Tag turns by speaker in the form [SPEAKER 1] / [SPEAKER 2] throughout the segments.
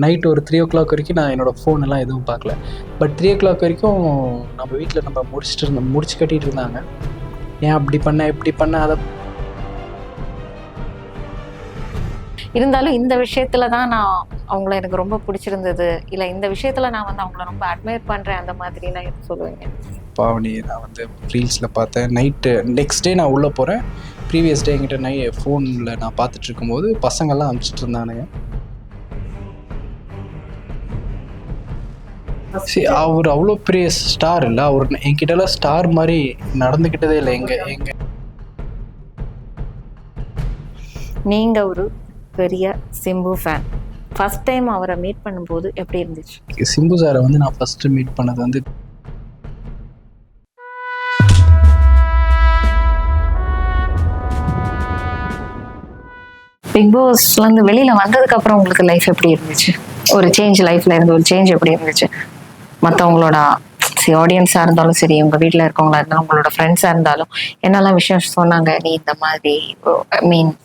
[SPEAKER 1] Night ஒரு 3:00 வரைக்கும் நான் என்னோடய ஃபோன் எல்லாம் எதுவும் பார்க்கல. பட் 3:00 வரைக்கும் நம்ம வீட்டில் நம்ம முடிச்சு கட்டிகிட்டு இருந்தாங்க. ஏன் அப்படி பண்ண இப்படி பண்ண அதை
[SPEAKER 2] இருந்தாலும் இந்த விஷயத்துல தான் நான் அவங்கள எனக்கு ரொம்ப பிடிச்சிருந்தது, இல்லை இந்த விஷயத்துல நான் வந்து அவங்கள ரொம்ப அட்மையர் பண்றேன் அந்த மாதிரி நான் எது சொல்லுவேங்க?
[SPEAKER 1] பாவனி நான் வந்து ரீல்ஸில் பார்த்தேன். நைட்டு நெக்ஸ்ட் டே நான் உள்ளே போகிறேன். ப்ரீவியஸ் டே என்கிட்ட ஃபோனில் நான் பார்த்துட்டு இருக்கும்போது பசங்கள்லாம் அனுப்பிச்சிட்டு இருந்தானுங்க. சரி, அவர் அவ்வளோ பெரிய ஸ்டார் இல்லை. அவர் என்கிட்டலாம் ஸ்டார் மாதிரி நடந்துக்கிட்டதே இல்லை. எங்க
[SPEAKER 2] நீங்க ஒரு பெரிய சிம்பு ஃபேன். ஃபர்ஸ்ட் டைம் அவரை மீட் பண்ணும்போது எப்படி இருந்துச்சு?
[SPEAKER 1] சிம்பு சாரை வந்து நான் ஃபர்ஸ்ட் மீட் பண்ணது வந்து
[SPEAKER 2] பிக் பாஸ்லேருந்து வெளியில வந்ததுக்கு அப்புறம் உங்களுக்கு லைஃப் எப்படி இருந்துச்சு? ஒரு சேஞ்ச் லைஃப்ல இருந்து ஒரு சேஞ்ச் எப்படி இருந்துச்சு? மற்றவங்களோட ஆடியன்ஸாக இருந்தாலும் சரி, உங்கள் வீட்டில் இருக்கவங்களா இருந்தாலும், உங்களோட ஃப்ரெண்ட்ஸாக இருந்தாலும் என்னெல்லாம் விஷயம் சொன்னாங்க? நீ இந்த மாதிரி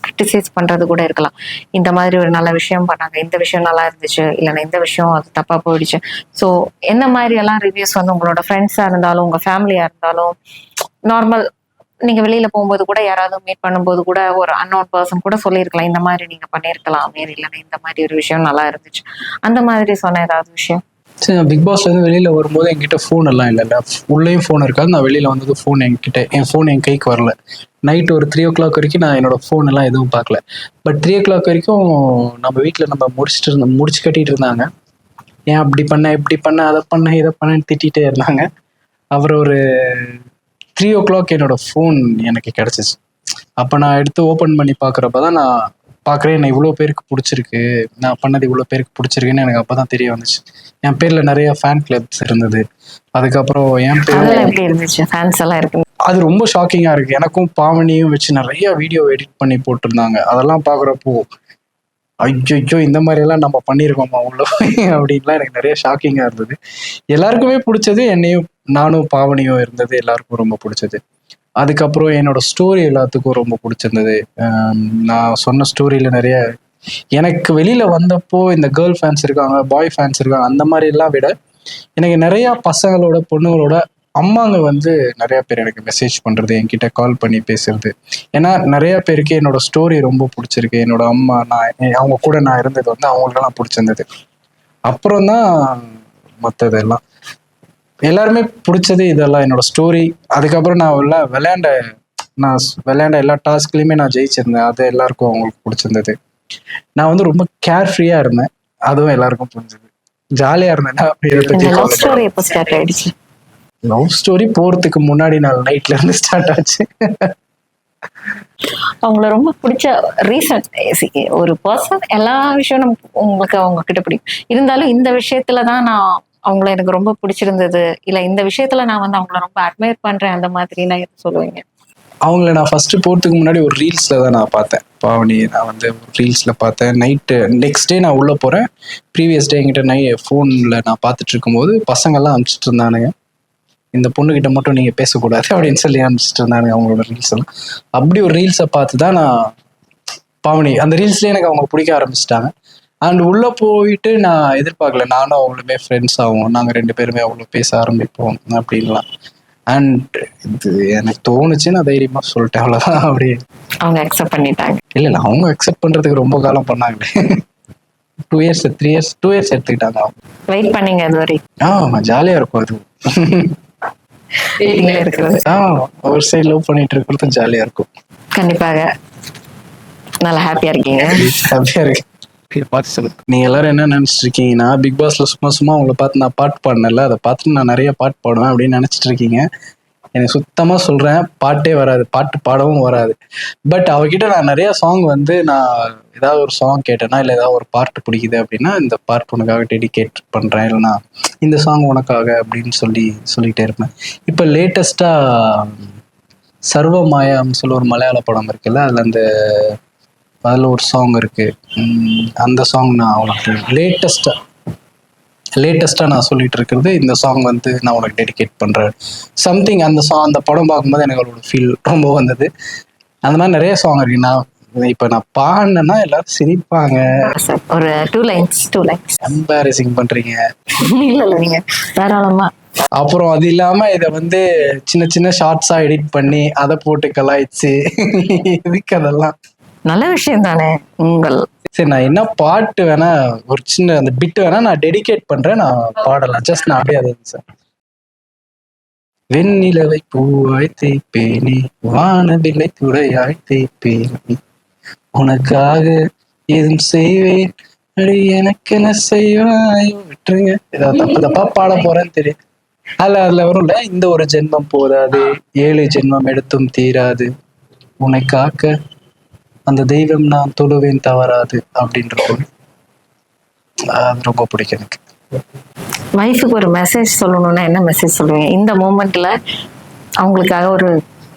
[SPEAKER 2] கிரிட்டிசைஸ் பண்ணுறது கூட இருக்கலாம், இந்த மாதிரி ஒரு நல்ல விஷயம் பண்ணாங்க, இந்த விஷயம் நல்லா இருந்துச்சு, இல்லைன்னா இந்த விஷயம் அது தப்பாக போயிடுச்சு. ஸோ என்ன மாதிரி எல்லாம் ரிவ்யூஸ் வந்து உங்களோட ஃப்ரெண்ட்ஸாக இருந்தாலும் உங்கள் ஃபேமிலியாக இருந்தாலும், நார்மல் நீங்கள் வெளியில் போகும்போது கூட யாராவது மீட் பண்ணும்போது கூட ஒரு அன்னோன் பர்சன் கூட சொல்லியிருக்கலாம், இந்த மாதிரி நீங்கள் பண்ணியிருக்கலாம், இல்லைன்னா இந்த மாதிரி ஒரு விஷயம் நல்லா இருந்துச்சு, அந்த மாதிரி சொன்ன ஏதாவது விஷயம்?
[SPEAKER 1] சரி, நான் பிக் பாஸ்லேருந்து வெளியில் வரும்போது என்கிட்ட ஃபோன் எல்லாம் இல்லைல்ல, உள்ளேயும் ஃபோன் இருக்காது. நான் வெளியில் வந்தது என் ஃபோன் என் கைக்கு வரல. நைட் ஒரு 3:00 வரைக்கும் நான் என்னோடய ஃபோன் எல்லாம் எதுவும் பார்க்கல. பட் 3:00 வரைக்கும் நம்ம வீட்டில் நம்ம முடிச்சு கட்டிகிட்டு இருந்தாங்க. ஏன் அப்படி பண்ண இப்படி பண்ண அதை பண்ண இதை பண்ணன்னு திட்டிகிட்டே இருந்தாங்க. அப்புறம் ஒரு 3:00 என்னோடய ஃபோன் எனக்கு கிடச்சிச்சு. அப்போ நான் எடுத்து ஓப்பன் பண்ணி பார்க்குறப்ப தான் நான் பார்க்குறேன், என்னை இவ்வளோ பேருக்கு பிடிச்சிருக்கு, நான் பண்ணது இவ்வளோ பேருக்கு பிடிச்சிருக்குன்னு எனக்கு அப்போ தான் தெரிய வந்துச்சு. என் பேரில் நிறைய ஃபேன் கிளப்ஸ் இருந்தது. அதுக்கப்புறம் என் பேர் அது ரொம்ப ஷாக்கிங்காக இருக்குது. எனக்கும் பாவனியும் வச்சு நிறைய வீடியோ எடிட் பண்ணி போட்டிருந்தாங்க. அதெல்லாம் பார்க்குறப்போ ஐயோ இந்த மாதிரியெல்லாம் நம்ம பண்ணியிருக்கோமா உள்ள அப்படின்லாம் எனக்கு நிறைய ஷாக்கிங்காக இருந்தது. எல்லாருக்குமே பிடிச்சது என்னையும், நானும் பாவனியும் இருந்தது எல்லாருக்கும் ரொம்ப பிடிச்சது. அதுக்கப்புறம் என்னோட ஸ்டோரி எல்லாத்துக்கும் ரொம்ப பிடிச்சிருந்தது. நான் சொன்ன ஸ்டோரியில் நிறைய எனக்கு வெளியில் வந்தப்போ இந்த கேர்ள் ஃபேன்ஸ் இருக்காங்க, பாய் ஃபேன்ஸ் இருக்காங்க, அந்த மாதிரிலாம் விட எனக்கு நிறையா பசங்களோட பொண்ணுங்களோட அம்மாங்க வந்து நிறையா பேர் எனக்கு மெசேஜ் பண்ணுறது, என்கிட்ட கால் பண்ணி பேசுறது. ஏன்னா நிறையா பேருக்கு என்னோட ஸ்டோரி ரொம்ப பிடிச்சிருக்கு. என்னோட அம்மா, அவங்க கூட நான் இருந்தது வந்து அவங்களுக்கெல்லாம் பிடிச்சிருந்தது. அப்புறம் தான் மற்றதெல்லாம் எல்லாருமே பிடிச்சது இதெல்லாம் என்னோட ஸ்டோரி. அதுக்கப்புறம் நான் விளையாண்ட எல்லா டாஸ்க்லையுமே நான் ஜெயிச்சிருந்தேன். அது எல்லாருக்கும் அவங்களுக்கு பிடிச்சிருந்தது. நான் வந்து ரொம்ப கேர்ஃப்ரீயாக இருந்தேன், அதுவும் எல்லாருக்கும் புரிஞ்சது. ஜாலியாக இருந்தேன். லவ் ஸ்டோரி போகிறதுக்கு முன்னாடி நாள் நைட்ல இருந்து ஸ்டார்ட் ஆச்சு.
[SPEAKER 2] அவங்கள ரொம்ப பிடிச்ச ரீசன் ஒரு பர்சன், எல்லா விஷயம் உங்களுக்கு அவங்க கிட்ட பிடிக்கும். இருந்தாலும் இந்த விஷயத்துல தான் நான் அவங்கள எனக்கு ரொம்ப பிடிச்சிருந்தது, இல்லை இந்த விஷயத்துல நான் வந்து அவங்கள ரொம்ப அட்மையர் பண்றேன், அந்த மாதிரி நான் எது சொல்லுவீங்க?
[SPEAKER 1] அவங்கள நான் ஃபர்ஸ்ட் போகிறதுக்கு முன்னாடி ஒரு ரீல்ஸில் தான் நான் பார்த்தேன். பாவனி நான் வந்து ரீல்ஸில் பார்த்தேன். நைட்டு நெக்ஸ்ட் டே நான் உள்ளே போகிறேன். ப்ரீவியஸ் டே என்கிட்ட ஃபோனில் நான் பார்த்துட்டு இருக்கும்போது பசங்கள்லாம் அனுப்பிச்சிட்டு இருந்தானுங்க, இந்த பொண்ணுக்கிட்ட மட்டும் நீங்கள் பேசக்கூடாது அப்படின்னு சொல்லி அனுப்பிச்சிட்டு இருந்தானுங்க அவங்களோட ரீல்ஸ் எல்லாம். அப்படி ஒரு ரீல்ஸை பார்த்து தான் நான் பாவனி, அந்த ரீல்ஸ்லேயே எனக்கு அவங்க பிடிக்க ஆரம்பிச்சிட்டாங்க. அண்ட் உள்ளே போயிட்டு நான் எதிர்பார்க்கல, நானும் அவங்களுமே ஃப்ரெண்ட்ஸ் ஆகும், நாங்கள் 2 பேருமே அவ்வளோ பேச ஆரம்பிப்போம் அப்படின்லாம். அண்ட் இது எனக்கு தோணுச்சு, நான் தைரியமாக சொல்லிட்டேன், அவ்வளோதான். அப்படி
[SPEAKER 2] அவங்க அக்செப்ட் பண்ணிட்டாங்க?
[SPEAKER 1] இல்லை, அவங்க அக்செப்ட் பண்ணுறதுக்கு ரொம்ப காலம் பண்ணாங்களே. 2 இயர்ஸ் எடுத்துக்கிட்டாங்க அவங்க.
[SPEAKER 2] வெயிட் பண்ணீங்க அது வரைக்கும்?
[SPEAKER 1] ஜாலியாக இருக்கும் அது. ஒரு சைடு லவ் பண்ணிட்டு இருக்கிறது ஜாலியாக இருக்கும்.
[SPEAKER 2] கண்டிப்பாக. நல்லா ஹாப்பியாக இருக்கீங்க?
[SPEAKER 1] ஹாப்பியாக இருக்கு. நீங்க எல்லாரும் என்ன நினைச்சிட்டு இருக்கீங்கன்னா, பிக் பாஸ்ல சும்மா உங்களை பார்த்து நான் பாட்டு பாடினேன்ல, அதை பார்த்துட்டு நான் நிறைய பாட்டு பாடுவேன் அப்படின்னு நினைச்சிட்டு இருக்கீங்க. எனக்கு சுத்தமா சொல்றேன், பாட்டே வராது, பாட்டு பாடவும் வராது. பட் அவகிட்ட நான் நிறைய சாங் வந்து நான் ஏதாவது ஒரு சாங் கேட்டேன்னா, இல்லை ஏதாவது ஒரு பாட்டு பிடிக்குது அப்படின்னா, இந்த பாட்டு உனக்காக டெடிகேட் பண்றேன், இல்லைன்னா இந்த சாங் உனக்காக அப்படின்னு சொல்லிக்கிட்டே இருப்பேன். இப்போ லேட்டஸ்டா சர்வமாயான்னு சொல்ல ஒரு மலையாள படம் இருக்குல்ல, அதில் ஒரு சாங் இருக்கு. அந்த சாங் நான் உனக்கு லேட்டஸ்டா நான் சொல்லிட்டு இருக்கிறது, இந்த சாங் வந்து நான் உனக்கு டெடிகேட் பண்றேன் சம்திங். அந்த படம் பார்க்கும்போது எனக்கு அவளோட ஃபீல் ரொம்ப வந்தது. அந்த மாதிரி நிறைய சாங் இருக்கு. நான் இப்ப நான் பாடினேன்னா எல்லாரும் சிரிப்பாங்க.
[SPEAKER 2] சார் ஒரு 2 லைன்ஸ்
[SPEAKER 1] எம்பாரசிங் பண்றீங்க.
[SPEAKER 2] இல்ல நீங்க தாராளமா.
[SPEAKER 1] அப்புறம் அது இல்லாம இத வந்து சின்ன சின்ன ஷார்ட்ஸா எடிட் பண்ணி அதை போட்டு கலாய்ச்சி இதுக்கு அதெல்லாம்
[SPEAKER 2] நல்ல விஷயம் தானே. உங்கள்
[SPEAKER 1] சரி, நான் என்ன பாட்டு வேணா ஒரு சின்ன அந்த பிட் வேணா நான் டெடிகேட் பண்றேன், நான் பாடலாம். ஜஸ்ட் நான் அப்படியே அது சார். வெண்ணிலவை பூவாய் தேய்ப்பேனே, வானவில்லை துறையாய் தேய்ப்பேனே, உனக்காக எதுவும் செய்வேன், அடி எனக்கு என்ன செய்வாயோ. விட்டுருங்க, ஏதாவது தப்பு தப்பா பாட போறேன்னு தெரியும். அதுல வரும்ல, இந்த ஒரு ஜென்மம் போதாது, 7 ஜென்மம் எடுத்தும் தீராது, உன்னை காக்க அந்த தெய்வம் நான் தொழுவேன் தவறாது அப்படின்ற பொருள். அது ரொம்ப பிடிக்கும் எனக்கு.
[SPEAKER 2] வைஃபுக்கு ஒரு மெசேஜ் சொல்லணும்னா என்ன மெசேஜ் சொல்லுவீங்க இந்த மூமெண்ட்ல? அவங்களுக்காக ஒரு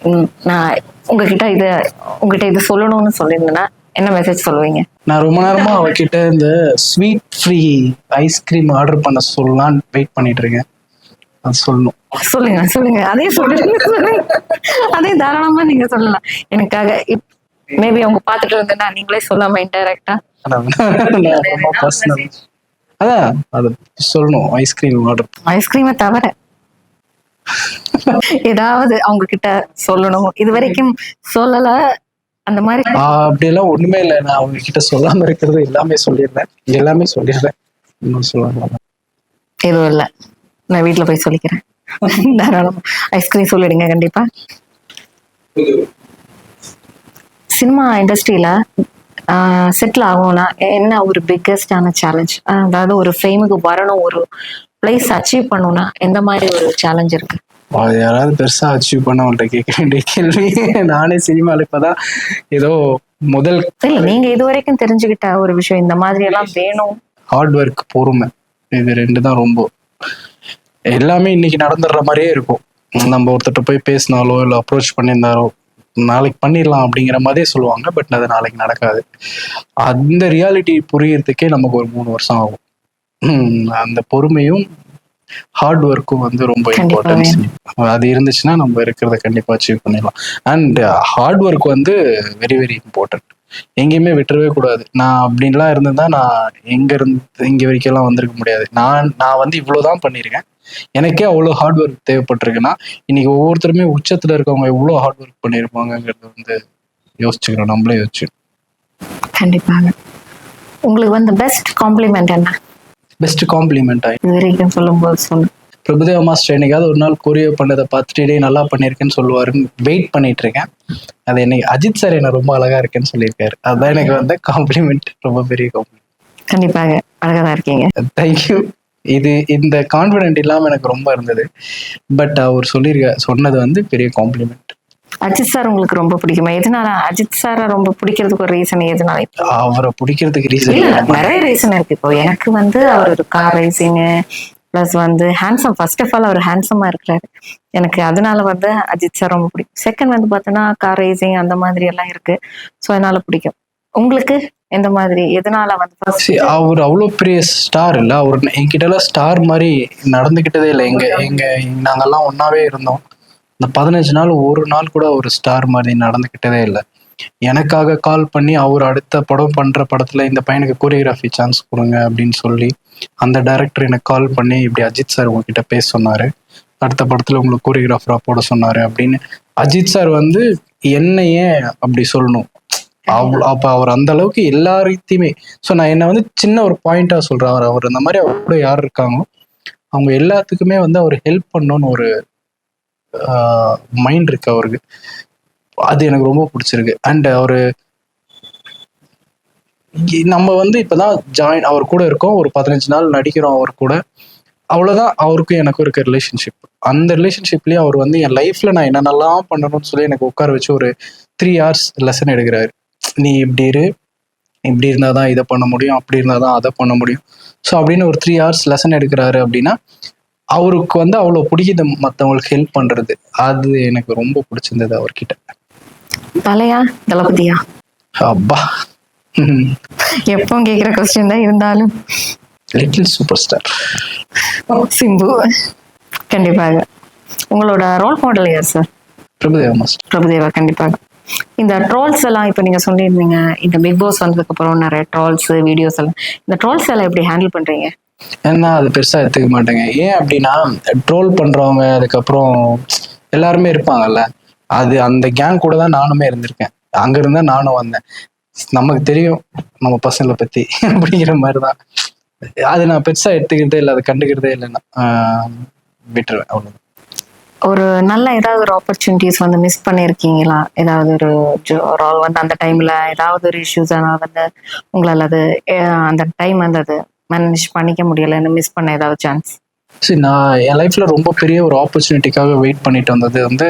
[SPEAKER 2] நான் உங்ககிட்ட இது சொல்லணும்னு சொல்லியிருந்தேன்னா என்ன மெசேஜ் சொல்லுவீங்க?
[SPEAKER 1] நான் ரொம்ப நேரமா அவகிட்ட இந்த ஸ்வீட் ஃப்ரீ ஐஸ்கிரீம் ஆர்டர் பண்ண சொல்லலான்னு வெயிட் பண்ணிட்டு இருக்கேன். அது சொல்லணும்.
[SPEAKER 2] சொல்லுங்க அதே சொல்லுங்க. அதே தாராளமா நீங்க சொல்லலாம். எனக்காக மேபி அவங்க பாத்துட்டு இருந்தேன்னா நீங்களே சொல்லாம இன்டைரக்டா
[SPEAKER 1] ரொம்ப பர்சனல். அதான் அது சொல்லணும். ஐஸ்கிரீமை
[SPEAKER 2] தவிர ஏதாவது அவங்க கிட்ட சொல்லணும், இது வரைக்கும் சொல்லல அந்த மாதிரி?
[SPEAKER 1] அப்படியெல்லாம் ஒண்ணுமே இல்லை. நான் அவங்க கிட்ட சொல்லாம இருக்கிறது எல்லாமே சொல்லிடுறேன். இன்னும் சொல்லலாம்
[SPEAKER 2] எதுவும் இல்லை. நான் வீட்டுல போய் சொல்லிக்கிறேன். தாராளமா ஐஸ்கிரீம் சொல்லிடுங்க கண்டிப்பா. சினிமா இண்டஸ்ட்ரியில செட்டில் ஆகும்னா என்ன ஒரு பிக்கெஸ்டான சேலஞ்ச்? அதாவது ஒரு ஃபேமுக்கு வரணும், ஒரு பிளேஸ் அச்சீவ் பண்ணணும்னா எந்த மாதிரி ஒரு சேலஞ்ச் இருக்கு?
[SPEAKER 1] யாராவது பெருசா அச்சீவ் பண்ணவங்கள்ட்ட கேட்க வேண்டிய கேள்வி. நானே சினிமால இப்பதான் ஏதோ முதல்
[SPEAKER 2] இல்ல, நீங்க இது வரைக்கும் தெரிஞ்சுக்கிட்ட ஒரு விஷயம் இந்த மாதிரி எல்லாம் வேணும்.
[SPEAKER 1] ஹார்ட் ஒர்க், பொறுமை, இது 2 தான் ரொம்ப. எல்லாமே இன்னைக்கு நடந்துடுற மாதிரியே இருக்கும். நம்ம ஒருத்தட்ட போய் பேசினாலோ இல்லை அப்ரோச் பண்ணியிருந்தாலோ நாளைக்கு பண்ணிடலாம் அப்படிங்கிற மாதிரியே சொல்லுவாங்க. பட் அது நாளைக்கு நடக்காது. அந்த ரியாலிட்டி புரியறதுக்கே நமக்கு ஒரு 3 வருஷம் ஆகும். அந்த பொறுமையும் ஹார்ட் ஒர்க்கும் வந்து ரொம்ப இம்பார்ட்டன்ஸ். அது இருந்துச்சுன்னா நம்ம இருக்கிறத கண்டிப்பா அச்சீவ் பண்ணிடலாம். அண்ட் ஹார்ட் ஒர்க் வந்து வெரி வெரி இம்பார்ட்டன்ட். எங்கேயுமே விட்டுறவே கூடாது. நான் அப்படின்லாம் இருந்திருந்தா நான் இங்க வரைக்கும் எல்லாம் வந்திருக்க முடியாது. நான் வந்து இவ்வளவுதான் பண்ணியிருக்கேன். எனக்கே அவ்வளவு ஹார்ட் ஒர்க் தேவைப்பட்டிருக்குன்னா இன்னைக்கு ஒவ்வொருத்தருமே உச்சத்துல இருக்கவங்க எவ்வளவு ஹார்ட் ஒர்க் பண்ணிருப்பாங்கிறது வந்து யோசிச்சுக்கிறோம். நம்மளே யோசிச்சு.
[SPEAKER 2] கண்டிப்பாக. உங்களுக்கு வந்து பெஸ்ட் காம்ப்ளிமெண்ட் என்ன?
[SPEAKER 1] பெஸ்ட் காம்ப்ளிமெண்ட்
[SPEAKER 2] வரைக்கும் சொல்லும்போது சொல்லு.
[SPEAKER 1] பிரபுதேவா மாஸ்டர் என்னைக்காவது ஒரு நாள் கொரியோ பண்ணதை பார்த்துட்டு நல்லா பண்ணியிருக்கேன்னு சொல்லுவாருன்னு வெயிட் பண்ணிட்டு இருக்கேன். அது என்னைக்கு அஜித் சார் என்ன ரொம்ப அழகா இருக்கேன்னு சொல்லியிருக்காரு. அதுதான் எனக்கு வந்து காம்ப்ளிமெண்ட், ரொம்ப பெரிய காம்ப்ளிமெண்ட்.
[SPEAKER 2] கண்டிப்பாக அழகா தான் இருக்கீங்க.
[SPEAKER 1] தேங்க்யூ. இந்த கான்ஃபிடென்ட் இல்லாம எனக்கு ரொம்ப இருந்தது. பட் அவர் சொன்னது வந்து பெரிய காம்ப்ளிமெண்ட்.
[SPEAKER 2] அஜித் சார் உங்களுக்கு ரொம்ப பிடிக்குமா? எதனால அஜித் சாரை ரொம்ப பிடிக்கிறதுக்கு ஒரு ரீசன் எதனால?
[SPEAKER 1] அவரை பிடிக்கிறதுக்கு ரீசன்
[SPEAKER 2] நிறைய ரீசன் இருக்கு. இப்போ எனக்கு வந்து அவர் ஒரு கார் ரேசிங் பிளஸ் வந்து handsome. First of all our ஹேண்ட்ஸமா இருக்கிறாரு. எனக்கு அதனால வந்து அஜித் சார் ரொம்ப பிடிக்கும். செகண்ட் வந்து பார்த்தோன்னா கார் ரேசிங் அந்த மாதிரி எல்லாம் இருக்கு. ஸோ அதனால பிடிக்கும். உங்களுக்கு எந்த மாதிரி, எதனால வந்து?
[SPEAKER 1] அவர் அவ்வளோ பெரிய ஸ்டார் இல்லை. அவர் என்கிட்ட எல்லாம் ஸ்டார் மாதிரி நடந்துகிட்டதே இல்லை. நாங்கெல்லாம் ஒன்னாவே இருந்தோம். இந்த 15 நாள் ஒரு நாள் கூட ஒரு ஸ்டார் மாதிரி நடந்துகிட்டதே இல்லை. எனக்காக கால் பண்ணி அவர் அடுத்த படம் பண்ற படத்துல இந்த பையனுக்கு கோரியோகிராஃபி சான்ஸ் கொடுங்க அப்படின்னு சொல்லி அந்த டைரக்டர் எனக்கு கால் பண்ணி இப்படி அஜித் சார் உங்ககிட்ட பேச சொன்னாரு, அடுத்த படத்துல உங்களுக்கு கோரியோகிராஃபரா போட சொன்னாரு அப்படின்னு. அஜித் சார் வந்து என்னையே அப்படி சொல்லணும். அப்ப அவர் அந்த அளவுக்கு எல்லாத்தையுமே. ஸோ நான் என்ன வந்து சின்ன ஒரு பாயிண்டா சொல்றேன். அவர் அந்த மாதிரி அவர் கூட யார் இருக்காங்களோ அவங்க எல்லாத்துக்குமே வந்து அவர் ஹெல்ப் பண்ணணும்னு ஒரு மைண்ட் இருக்கு அவருக்கு. அது எனக்கு ரொம்ப பிடிச்சிருக்கு. அண்ட் அவரு நம்ம வந்து இப்பதான் அவர் கூட இருக்கோம், ஒரு 15 நாள் நடிக்கிறோம் அவர் கூட, அவ்வளவுதான். அவருக்கும் எனக்கும் இருக்க ரிலேஷன்ஷிப். அந்த ரிலேஷன்ஷிப்லயே அவர் வந்து என் லைஃப்ல நான் என்னென்னலாம் பண்ணணும்னு சொல்லி எனக்கு உட்கார வச்சு ஒரு 3 hours லெசன் எடுக்கிறாரு. நீ இப்படி இருந்தாதான் இதை பண்ண முடியும், அப்படி இருந்தாதான் அதை பண்ண முடியும். ஸோ அப்படின்னு ஒரு 3 hours லெசன் எடுக்கிறாரு அப்படின்னா அவருக்கு வந்து அவ்வளவு பிடிக்குது மற்றவங்களுக்கு ஹெல்ப் பண்றது. அது எனக்கு ரொம்ப பிடிச்சிருந்தது அவர்கிட்ட.
[SPEAKER 2] தலையா தளபதியா?
[SPEAKER 1] அப்பா,
[SPEAKER 2] எப்பவும் கேக்குற கொஸ்டின் தான், இருந்தாலும்
[SPEAKER 1] லிட்டில் சூப்பர் ஸ்டார்
[SPEAKER 2] சிம்பு. கண்டிப்பாக. உங்களோட ரோல் மாடல் யார் சார்?
[SPEAKER 1] பிரபுதேவா மாஸ்டர்.
[SPEAKER 2] பிரபுதேவா. கண்டிப்பாக. இந்த ட்ரோல்ஸ் எல்லாம் இப்போ நீங்க சொல்லியிருந்தீங்க, இந்த பிக் பாஸ் வந்ததுக்கு அப்புறம் நிறைய ட்ரோல்ஸ் வீடியோஸ் எல்லாம், இந்த ட்ரோல்ஸ் எல்லாம் எப்படி ஹேண்டில் பண்றீங்க?
[SPEAKER 1] ஏன்னா அது பெருசா எடுத்துக்க மாட்டேங்க. ஏன் அப்படின்னா, ட்ரோல் பண்றவங்க அதுக்கப்புறம் எல்லாருமே இருப்பாங்கல்ல. அது அந்த கேங் கூட தான் நானுமே இருந்திருக்கேன். அங்க இருந்தா நானும் வந்தேன். நமக்கு தெரியும் நம்ம பசங்களை பத்தி அப்படிங்கிற மாதிரிதான். அது நான் பெருசா எடுத்துக்கிறதே இல்லை, அதை கண்டுக்கிறதே இல்லைன்னா விட்டுருவேன் அவ்வளவு.
[SPEAKER 2] ஒரு நல்ல ஏதாவது ஒரு ஆப்பர்ச்சுனிட்டிஸ் வந்து மிஸ் பண்ணியிருக்கீங்களா? ஏதாவது ஒரு ரோல் வந்து அந்த டைம்ல ஏதாவது ஒரு இஷ்யூஸ் வந்து உங்களால் அது அந்த டைம் வந்து அது மேனேஜ் பண்ணிக்க முடியலைன்னு மிஸ் பண்ண ஏதாவது சான்ஸ்?
[SPEAKER 1] சரி, நான் என் லைஃப்ல ரொம்ப பெரிய ஒரு ஆப்பர்ச்சுனிட்டிக்காக வெயிட் பண்ணிட்டு வந்தது வந்து,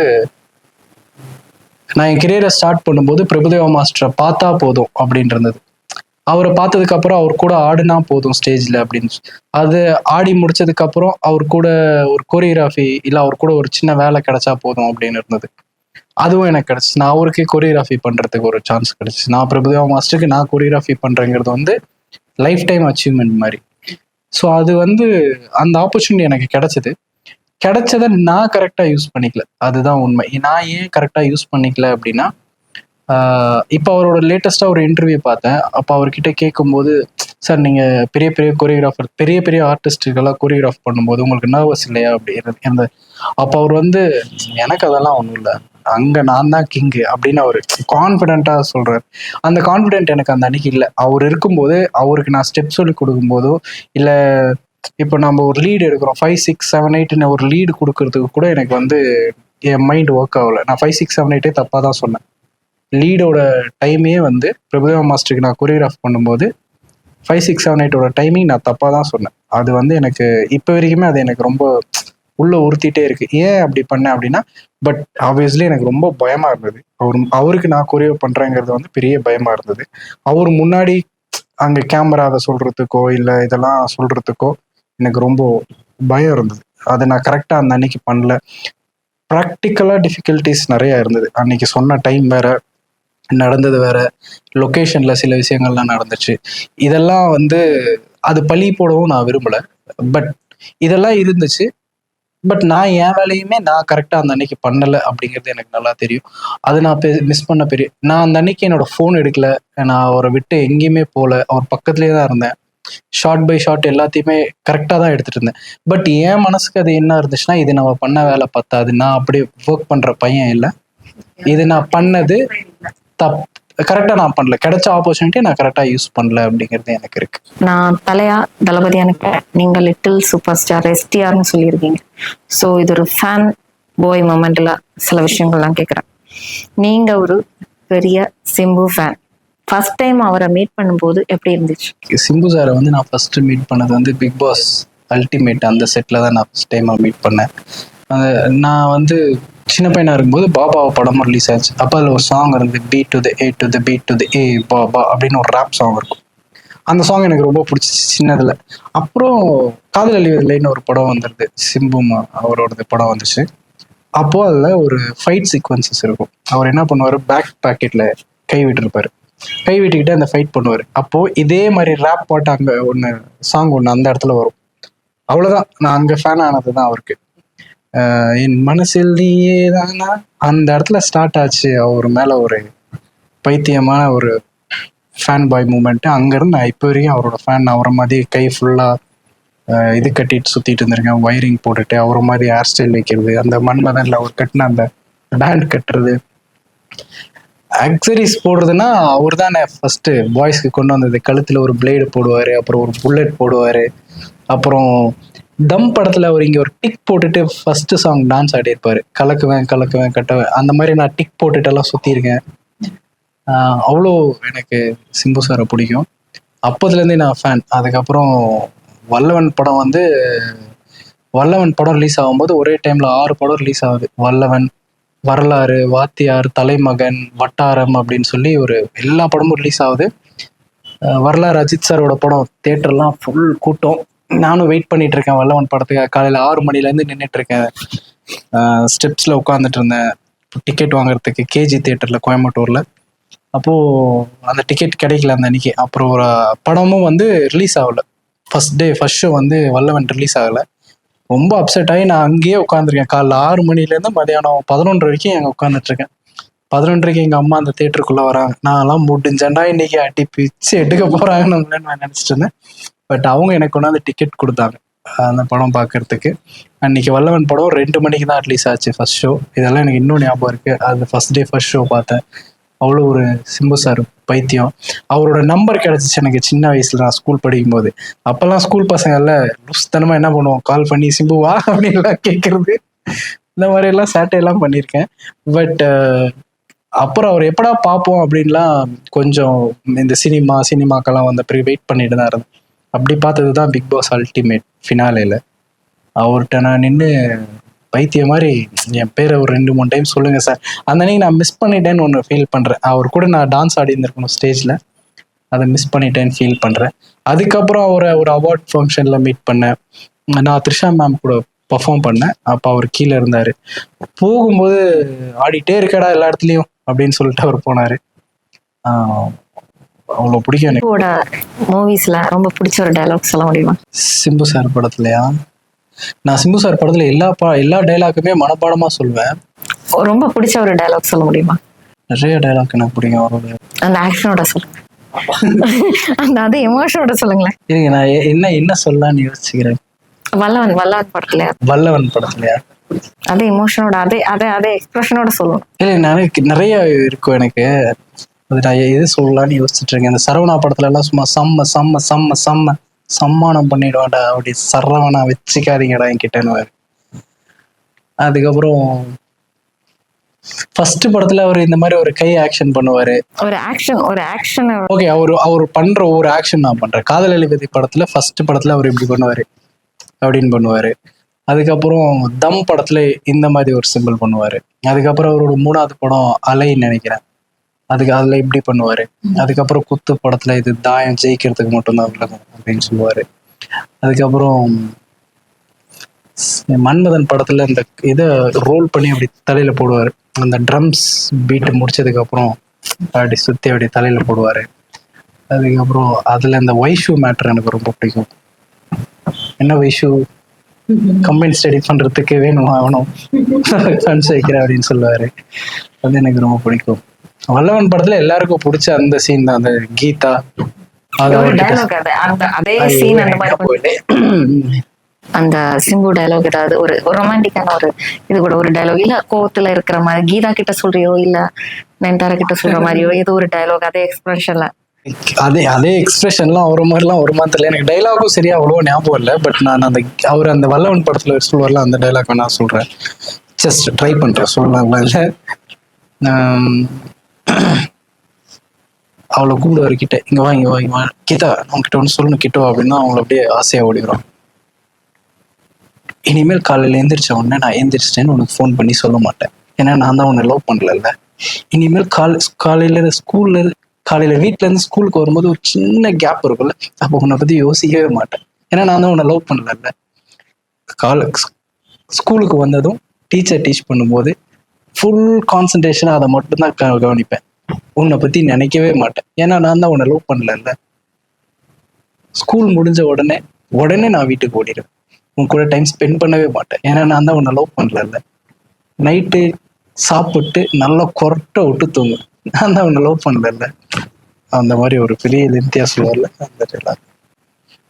[SPEAKER 1] நான் என் கெரியரை ஸ்டார்ட் பண்ணும்போது பிரபுதேவா மாஸ்டரை பார்த்தா போதும் அப்படின்னு இருந்தது. அவரை பார்த்ததுக்கு அப்புறம் அவர் கூட ஆடினா போதும் ஸ்டேஜ்ல அப்படின்னு. அது ஆடி முடிச்சதுக்கு அப்புறம் அவர் கூட ஒரு கோரியோகிராஃபி இல்லை அவர் கூட ஒரு சின்ன வேலை கிடைச்சா போதும் அப்படின்னு இருந்தது. அதுவும் எனக்கு கிடைச்சிச்சு. நான் அவருக்கே கொரியோகிராஃபி பண்றதுக்கு ஒரு சான்ஸ் கிடைச்சிச்சு. நான் பிரபுதேவா மாஸ்டருக்கு நான் கொரியோகிராஃபி பண்றேங்கிறது வந்து லைஃப் டைம் அச்சீவ்மெண்ட் மாதிரி. ஸோ அது வந்து அந்த ஆப்பர்ச்சுனிட்டி எனக்கு கிடைச்சது. கிடைச்சதை நான் கரெக்டாக யூஸ் பண்ணிக்கல, அதுதான் உண்மை. நான் ஏன் கரெக்டாக யூஸ் பண்ணிக்கல அப்படின்னா, இப்போ அவரோட லேட்டஸ்ட்டாக ஒரு இன்டர்வியூ பார்த்தேன். அப்போ அவர்கிட்ட கேட்கும்போது, சார் நீங்கள் பெரிய பெரிய கொரியோகிராஃபர், பெரிய பெரிய ஆர்டிஸ்ட்டுக்கெல்லாம் கொரியோகிராஃப் பண்ணும்போது உங்களுக்கு நர்வஸ் இல்லையா அப்படி இருந்தது. அப்போ அவர் வந்து, எனக்கு அதெல்லாம் ஒன்றும் இல்லை, அங்கே நான் தான் கிங்கு அப்படின்னு அவர் கான்ஃபிடென்ட்டாக சொல்கிறார். அந்த கான்ஃபிடென்ட் எனக்கு அந்த அன்னைக்கு இல்லை. அவர் இருக்கும்போது அவருக்கு நான் ஸ்டெப் சொல்லி கொடுக்கும்போதோ, இல்லை இப்போ நம்ம ஒரு லீடு எடுக்கிறோம் 5, 6, 7, 8ன்னு ஒரு லீடு கொடுக்கறதுக்கு கூட எனக்கு வந்து என் மைண்ட் ஒர்க் ஆகலை. நான் 5, 6, 7, 8 தப்பாக தான் சொன்னேன். லீடோட டைமே வந்து பிரபுதேவா மாஸ்டருக்கு நான் கொரியோகிராஃப் பண்ணும்போது 5, 6, 7, 8ஓட டைமிங் நான் தப்பாக தான் சொன்னேன். அது வந்து எனக்கு இப்போ வரைக்குமே அது எனக்கு ரொம்ப உள்ள உறுத்திட்டே இருக்கு. ஏன் அப்படி பண்ணேன் அப்படின்னா, பட் ஆப்வியஸ்லி எனக்கு ரொம்ப பயமா இருந்தது. அவருக்கு நான் கொரியோ பண்றேங்கிறது வந்து பெரிய பயமா இருந்தது. அவர் முன்னாடி அங்க கேமராவை சொல்றதுக்கோ இல்லை இதெல்லாம் சொல்றதுக்கோ எனக்கு ரொம்ப பயம் இருந்தது. அதை நான் கரெக்டாக அந்த அன்னைக்கு பண்ணல. ப்ராக்டிக்கலாக டிஃபிகல்ட்டிஸ் நிறைய இருந்தது. அன்னைக்கு சொன்ன டைம் வேற, நடந்தது வேற, லொக்கேஷன்ல சில விஷயங்கள்லாம் நடந்துச்சு. இதெல்லாம் வந்து அது பழி போடவும் நான் விரும்பல. பட் இதெல்லாம் இருந்துச்சு. பட் நான் என் வேலையுமே நான் கரெக்டாக அந்த அன்னைக்கு பண்ணலை அப்படிங்கிறது எனக்கு நல்லா தெரியும். அது நான் மிஸ் பண்ண நான் அந்த அன்னைக்கு என்னோட ஃபோன் எடுக்கல, நான் அவரை விட்டு எங்கேயுமே போகல, அவர் பக்கத்துலேயே தான் இருந்தேன். ஷார்ட் பை ஷார்ட் எல்லாத்தையுமே கரெக்டாக தான் எடுத்துட்டு இருந்தேன். பட் என் மனசுக்கு அது என்ன இருந்துச்சுன்னா, இது நம்ம பண்ண வேலை பத்தாது, நான் அப்படியே ஒர்க் பண்ற பையன் இல்லை, இது நான் பண்ணது கரெக்டாக நான் பண்ணல, கிடைச்ச ஆப்பர்ச்சுனிட்டி நான் கரெக்டாக யூஸ் பண்ணல அப்படிங்கிறது எனக்கு இருக்கு.
[SPEAKER 2] நான் தலையா தளபதி எனக்கு நீங்க லிட்டில் சூப்பர் ஸ்டார் எஸ்டிஆர்னு சொல்லியிருக்கீங்க. ஸோ இது ஒரு ஃபேன் பாய் மொமெண்ட்ல சில விஷயங்கள்லாம் கேட்குறேன். நீங்க ஒரு பெரிய சிம்பு ஃபேன், ஃபர்ஸ்ட் டைம் அவரை மீட் பண்ணும்போது எப்படி இருந்துச்சு?
[SPEAKER 1] சிம்பு சாரை வந்து நான் ஃபர்ஸ்ட் மீட் பண்ணது வந்து பிக் பாஸ் அல்டிமேட் அந்த செட்டில் தான் நான் ஃபர்ஸ்ட் டைமாக மீட் பண்ணேன். நான் வந்து சின்ன பையனா இருக்கும்போது பாபாவை படமும் ரிலீஸ் ஆச்சு. அப்போ அதில் ஒரு சாங் இருந்தது, B to the A to the B to the A Baba அப்படின்னு ஒரு ரேப் சாங் இருக்கும். அந்த சாங் எனக்கு ரொம்ப பிடிச்சிச்சு சின்னதில். அப்புறம் காதல் அழிவதில்லைன்னு ஒரு படம் வந்துடுது, சிம்பு அவரோட படம் வந்துச்சு. அப்போது அதில் ஒரு ஃபைட் சீக்வன்சஸ் இருக்கும். அவர் என்ன பண்ணுவார், பேக் பாக்கெட்டில் கை விட்டுருப்பாரு, கை விட்டுக்கிட்டு அந்த ஃபைட் பண்ணுவார். அப்போது இதே மாதிரி ரேப் பாட்டு அங்கே ஒன்று சாங் ஒன்று அந்த இடத்துல வரும். அவ்வளோதான், நான் அங்கே ஃபேன் ஆனது தான் அவருக்கு. என் மனசில் நீயே தானா அந்த இடத்துல ஸ்டார்ட் ஆச்சு அவர் மேலே ஒரு பைத்தியமான ஒரு ஃபேன் பாய் மூமெண்ட்டு. அங்கேருந்து நான் இப்போ வரைக்கும் அவரோட ஃபேன். அவரை மாதிரி கை ஃபுல்லாக இது கட்டிட்டு சுற்றிட்டு இருந்திருக்கேன், ஒயரிங் போட்டுட்டு. அவரை மாதிரி ஹேர் ஸ்டைல் வைக்கிறது, அந்த மன்மதனில் அவர் கட்டின அந்த பேண்ட் கட்டுறது, அக்சரிஸ் போடுறதுன்னா அவர் தானே ஃபர்ஸ்ட் பாய்ஸ்க்கு கொண்டு வந்தது. கழுத்தில் ஒரு பிளேடு போடுவார், அப்புறம் ஒரு புல்லட் போடுவார். அப்புறம் தம் படத்தில் அவர் இங்கே ஒரு டிக் போட்டுட்டு ஃபர்ஸ்ட் சாங் டான்ஸ் ஆடியிருப்பார், கலக்குவேன் கலக்குவேன் கட்டுவேன். அந்த மாதிரி நான் டிக் போட்டுட்டெல்லாம் சுற்றிருக்கேன். அவ்வளோ எனக்கு சிம்பு சாரை பிடிக்கும். அப்போதுலேருந்தே நான் ஃபேன். அதுக்கப்புறம் வல்லவன் படம் வந்து, வல்லவன் படம் ரிலீஸ் ஆகும்போது ஒரே டைமில் 6 படம் ரிலீஸ் ஆகுது. வல்லவன், வரலாறு, வாத்தியார், தலைமகன், வட்டாரம் அப்படின்னு சொல்லி ஒரு எல்லா படமும் ரிலீஸ் ஆகுது. வரலாறு அஜித் சாரோட படம், தியேட்டர்லாம் ஃபுல் கூட்டம். நானும் வெயிட் பண்ணிட்டு இருக்கேன் வல்லவன் படத்துக்கு. காலையில் 6 மணிலேருந்து நின்றுட்டு இருக்கேன், ஸ்டெப்ஸில் உட்காந்துட்டு இருந்தேன் டிக்கெட் வாங்குறதுக்கு, கேஜி தியேட்டரில் கோயம்புத்தூரில். அப்போது அந்த டிக்கெட் கிடைக்கல அந்த அன்னைக்கு. அப்புறம் ஒரு படமும் வந்து ரிலீஸ் ஆகலை, ஃபர்ஸ்ட் ஷோ வந்து வல்லவன் ரிலீஸ் ஆகலை. ரொம்ப அப்செட் ஆகி நான் அங்கேயே உட்காந்துருக்கேன். காலைல 6 மணிலேருந்து மதியானம் 11 வரைக்கும் அங்கே உட்காந்துட்ருக்கேன். 11:30 எங்கள் அம்மா அந்த தேட்டருக்குள்ளே வராங்க. நான்லாம் முடிஞ்சேன்டா இன்னைக்கு அடி பிச்சு எடுக்க போகிறாங்கன்னு நான் நினச்சிட்டு இருந்தேன். பட் அவங்க எனக்கு கொண்டாந்து டிக்கெட் கொடுத்தாங்க அந்த படம் பார்க்கறதுக்கு. அன்னைக்கு வல்லவன் படம் 2 மணிக்கு தான் ரிலீஸ் ஆச்சு ஃபர்ஸ்ட் ஷோ. இதெல்லாம் எனக்கு இன்னும் ஞாபகம் இருக்குது. அது ஃபர்ஸ்ட் ஷோ பார்த்தேன். அவ்வளோ ஒரு சிம்பு சார் பைத்தியம். அவரோட நம்பர் கிடச்சிச்சு எனக்கு சின்ன வயசில், நான் ஸ்கூல் படிக்கும்போது. அப்போல்லாம் ஸ்கூல் பசங்கள்ல லூஸ்தனமாக என்ன பண்ணுவோம், கால் பண்ணி சிம்பு வா அப்படின்லாம் கேட்குறது, இந்த மாதிரியெல்லாம் சேட்டையெல்லாம் பண்ணியிருக்கேன். பட் அப்புறம் அவர் எப்படா பார்ப்போம் அப்படின்லாம் கொஞ்சம் இந்த சினிமாக்கெல்லாம் வந்த பிறகு வெயிட் பண்ணிட்டு தான் இருந்தேன். அப்படி பார்த்தது தான் பிக் பாஸ் அல்டிமேட் ஃபினாலேல. அவர்கிட்ட நான் நின்று பைத்திய மாதிரி என் பேரை ஒரு 2-3 டைம் சொல்லுங்க சார். அந்த அன்னைக்கு நான் மிஸ் பண்ணிட்டேன்னு ஒன்று ஃபீல் பண்ணுறேன். அவர் கூட நான் டான்ஸ் ஆடி இருந்திருக்கணும் ஸ்டேஜில், அதை மிஸ் பண்ணிட்டேன்னு ஃபீல் பண்ணுறேன். அதுக்கப்புறம் அவரை ஒரு அவார்ட் ஃபங்க்ஷனில் மீட் பண்ணேன். நான் த்ரிஷா மேம் கூட பர்ஃபார்ம் பண்ணேன். அப்போ அவர் கீழே இருந்தார். போகும்போது ஆடிட்டே இருக்கடா எல்லா இடத்துலையும் அப்படின்னு சொல்லிட்டு அவர் போனார். அவ்வளோ பிடிக்கும் எனக்கு.
[SPEAKER 2] மூவிஸ்ல ரொம்ப பிடிச்ச ஒரு டைலாக் சொல்ல முடியுமா?
[SPEAKER 1] சிம்பு சார் படத்துலையா? நான் சிம்பு சார் படத்துல எல்லா டைலாக்குமே மனப்பாடமா சொல்லுவேன்.
[SPEAKER 2] ரொம்ப பிடிச்ச ஒரு டைலாக் சொல்ல முடியுமா?
[SPEAKER 1] நிறைய டைலாக் எனக்கு பிடிக்கும் அவரோட.
[SPEAKER 2] அந்த ஆக்ஷனோட சொல்லுங்க, அந்த எமோஷனோட சொல்லுங்களேன்.
[SPEAKER 1] இருங்க, நான் என்ன சொல்லலாம்னு யோசிச்சுக்கிறேன்.
[SPEAKER 2] வல்லவன்
[SPEAKER 1] படத்துலயா?
[SPEAKER 2] அதே எமோஷனோட அதே எக்ஸ்பிரஷனோட சொல்லணும்.
[SPEAKER 1] இல்லை, நிறைய இருக்கும் எனக்கு. அது நான் எது சொல்லலாம்னு யோசிச்சுட்டு இருக்கேன். இந்த சரவணா படத்துல எல்லாம் சும்மா செம்ம செம்ம செம்ம செம்ம சம்மானம் பண்ணிடுவாடா, அப்படி சரவணா வச்சுக்காதீங்கடா என்கிட்டன்னு. அதுக்கப்புறம் ஃபர்ஸ்ட் படத்துல அவர் இந்த மாதிரி ஒரு கை ஆக்ஷன் பண்ணுவாரு. ஒரு ஆக்ஷன் ஓகே, அவர் பண்ற ஒரு ஆக்ஷன் நான் பண்றேன். காதல் எழுபதி படத்துல ஃபர்ஸ்ட் படத்துல அவர் இப்படி பண்ணுவாரு அப்படின்னு பண்ணுவாரு. அதுக்கப்புறம் தம் படத்துல இந்த மாதிரி ஒரு சிம்பிள் பண்ணுவாரு. அதுக்கப்புறம் அவரோட 3வது படம் அலைன்னு நினைக்கிறேன், அதில் இப்படி பண்ணுவாரு. அதுக்கப்புறம் குத்து படத்துல இது தாயம் ஜெயிக்கிறதுக்கு மட்டும்தான் விளங்கும் அப்படின்னு சொல்லுவாரு. அதுக்கப்புறம் மன்மதன் படத்துல இந்த இதை ரோல் பண்ணி அப்படி தலையில போடுவாரு. அந்த ட்ரம்ஸ் பீட்டு முடிச்சதுக்கு அப்புறம் அப்படி சுத்தி அப்படி தலையில போடுவாரு. அதுக்கப்புறம் அதுல இந்த வைஷு மேட்டர் எனக்கு ரொம்ப பிடிக்கும். என்ன வைஷு, கம்பைன் ஸ்டடி பண்றதுக்கு வேணும் ஆகணும் ஃபண்ட்ஸ் வைக்கிறேன் அப்படின்னு சொல்லுவாரு. அது எனக்கு ரொம்ப பிடிக்கும். வல்லவன் படத்துல எல்லாருக்கும் பிடிச்ச அந்த சீன் தான், அந்த கீதா
[SPEAKER 2] அந்த சிம்பு டைலாக். ஏதாவது ஒரு ரொமான்டிக்கான ஒரு இது கூட ஒரு டைலாக், இல்ல கோவத்துல இருக்கிற மாதிரி கீதா கிட்ட சொல்றியோ இல்ல நயன்தாரா கிட்ட சொல்ற மாதிரியோ ஏதோ ஒரு டைலாக், அதே எக்ஸ்பிரஷன்ல
[SPEAKER 1] அதே எக்ஸ்பிரஷன்லாம் ஒரு மாதிரிலாம் ஒரு மாதிரி எனக்கு டைலாகும் சரியா அவ்வளோ ஞாபகம் இல்லை. பட் நான் அந்த வல்லவன் படத்துல சொல்லுவார்ல அந்த டைலாக் நான் சொல்றேன், ஜஸ்ட் ட்ரை பண்றேன் சொல்லலாங்களா. இல்லை, அவளை கூப்பிடுவாரு கிட்ட, இங்க வா கீதா அவங்ககிட்ட ஒன்று சொல்லணும் கிட்டோ அப்படின்னா அவங்கள அப்படியே ஆசையா ஓடிடுறான். இனிமேல் காலையில எந்திரிச்ச உடனே நான் எந்திரிச்சிட்டேன்னு உனக்கு ஃபோன் பண்ணி சொல்ல மாட்டேன், ஏன்னா நான் தான் உன்னை லவ் பண்ணல. இனிமேல் காலையில வீட்டுல இருந்து ஸ்கூலுக்கு வரும்போது ஒரு சின்ன கேப் இருக்கும்ல, அப்போ உன்னை பத்தி யோசிக்கவே மாட்டேன், ஏன்னா நான் தான் உன்னை லவ் பண்ணல. ஸ்கூலுக்கு வந்ததும் டீச்சர் டீச் பண்ணும்போது ஃபுல் கான்சன்ட்ரேஷன் அதை மட்டும்தான் கவனிப்பேன், உன்னை பத்தி நினைக்கவே மாட்டேன், ஏன்னா நான் தான் உன்னை லவ் பண்ணல. ஸ்கூல் முடிஞ்ச உடனே நான் வீட்டுக்கு ஓடிடுவேன், உன் கூட டைம் ஸ்பெண்ட் பண்ணவே மாட்டேன், ஏன்னா நான் தான் உன்னை லவ் பண்ணல. நைட்டு சாப்பிட்டு நல்லா கொரட்டை விட்டு தூங்கு, நான் தான் உன்னை லவ் பண்ணல. அந்த மாதிரி ஒரு பெரிய லென்த்தியா சொல்லுவார்ல அந்த டைலாக்.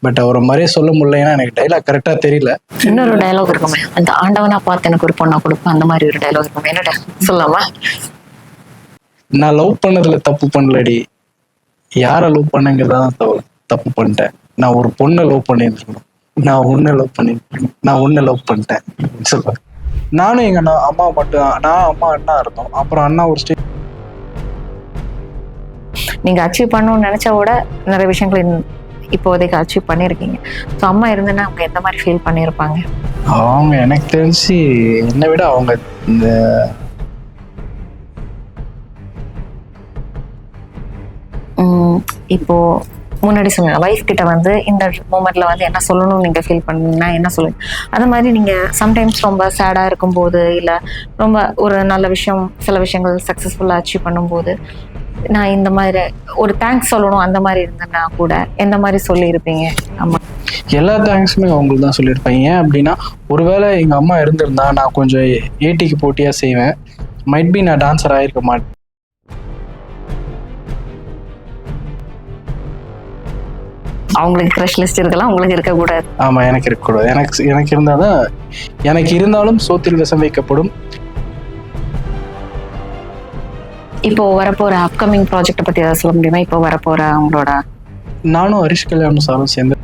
[SPEAKER 1] பட் அவரை மாதிரியே சொல்ல முடியல, ஏன்னா எனக்கு டைலாக் கரெக்டா தெரியல.
[SPEAKER 2] இன்னொரு டைலாக் இருக்குமே, அந்த ஆண்டவனா பார்த்து எனக்கு ஒரு பொண்ணா கொடுப்பேன், அந்த மாதிரி ஒரு டைலாக் இருக்குமே, என்ன சொல்லாமா?
[SPEAKER 3] நான் லவ் பண்ணதுல தப்பு பண்ணலடி, யாரை லவ் பண்ணுங்கிறதான் தப்பு பண்ணிட்டேன். நான் ஒரு பொண்ணை லவ் பண்ணிருக்கணும், நான் உன்னை லவ் பண்ணிட்டேன் சொல்லுவேன். நானும் எங்க அம்மா மட்டும், நான் அம்மா அண்ணா இருந்தோம். அப்புறம் அண்ணா ஒரு ஸ்டேஜ்
[SPEAKER 2] நீங்க அச்சீவ் பண்ணணும்னு நினைச்சா கூட நிறைய விஷயங்கள் இப்போதைக்கு அச்சீவ் பண்ணிருக்கீங்க. ஸோ அம்மா இருந்தேன்னா அவங்க எந்த மாதிரி ஃபீல் பண்ணியிருப்பாங்க?
[SPEAKER 3] அவங்க எனக்கு தெரிஞ்சு என்னை விட அவங்க இந்த
[SPEAKER 2] இப்போ முன்னாடி சொன்ன வைஃப் கிட்ட வந்து இந்த மூமெண்ட்ல வந்து என்ன சொல்லணும்னு நீங்க ஃபீல் பண்ணீங்கன்னா என்ன சொல்லுங்க? அது மாதிரி நீங்க சம்டைம்ஸ் ரொம்ப சேடா இருக்கும்போது இல்ல ரொம்ப ஒரு நல்ல விஷயம், சில விஷயங்கள் சக்சஸ்ஃபுல்லா அச்சீவ் பண்ணும்போது நான் இந்த மாதிரி ஒரு தேங்க்ஸ் சொல்லணும் அந்த மாதிரி இருந்தேன்னா கூட எந்த மாதிரி சொல்லி இருப்பீங்க? ஆமா,
[SPEAKER 3] எல்லா தேங்க்ஸுமே அவங்களுக்கு தான் சொல்லியிருப்பேன். ஏன் அப்படின்னா, ஒருவேளை எங்க அம்மா இருந்திருந்தா நான் கொஞ்சம் ஏடிக்கு போட்டியா செய்வேன், மைட் பி நான் டான்ஸர் ஆயிருக்க மாட்டேன்.
[SPEAKER 2] அவங்களுக்கு க்ரஷ் லிஸ்ட் இருக்கலாம், உங்களுக்கு இருக்கக்கூடாது.
[SPEAKER 3] ஆமா, எனக்கு இருக்கக்கூடாது. எனக்கு இருந்தாதான், எனக்கு இருந்தாலும் சோத்தில் விஷம் வைக்கப்படும்.
[SPEAKER 2] இப்போ வரப்போற அப்கமிங் ப்ராஜெக்ட் பத்தி ஏதாவது சொல்ல முடியுமா? இப்போ வரப்போற அவங்களோட
[SPEAKER 3] நானும் ஹரிஷ் கல்யாணம் சாரும் சேர்ந்து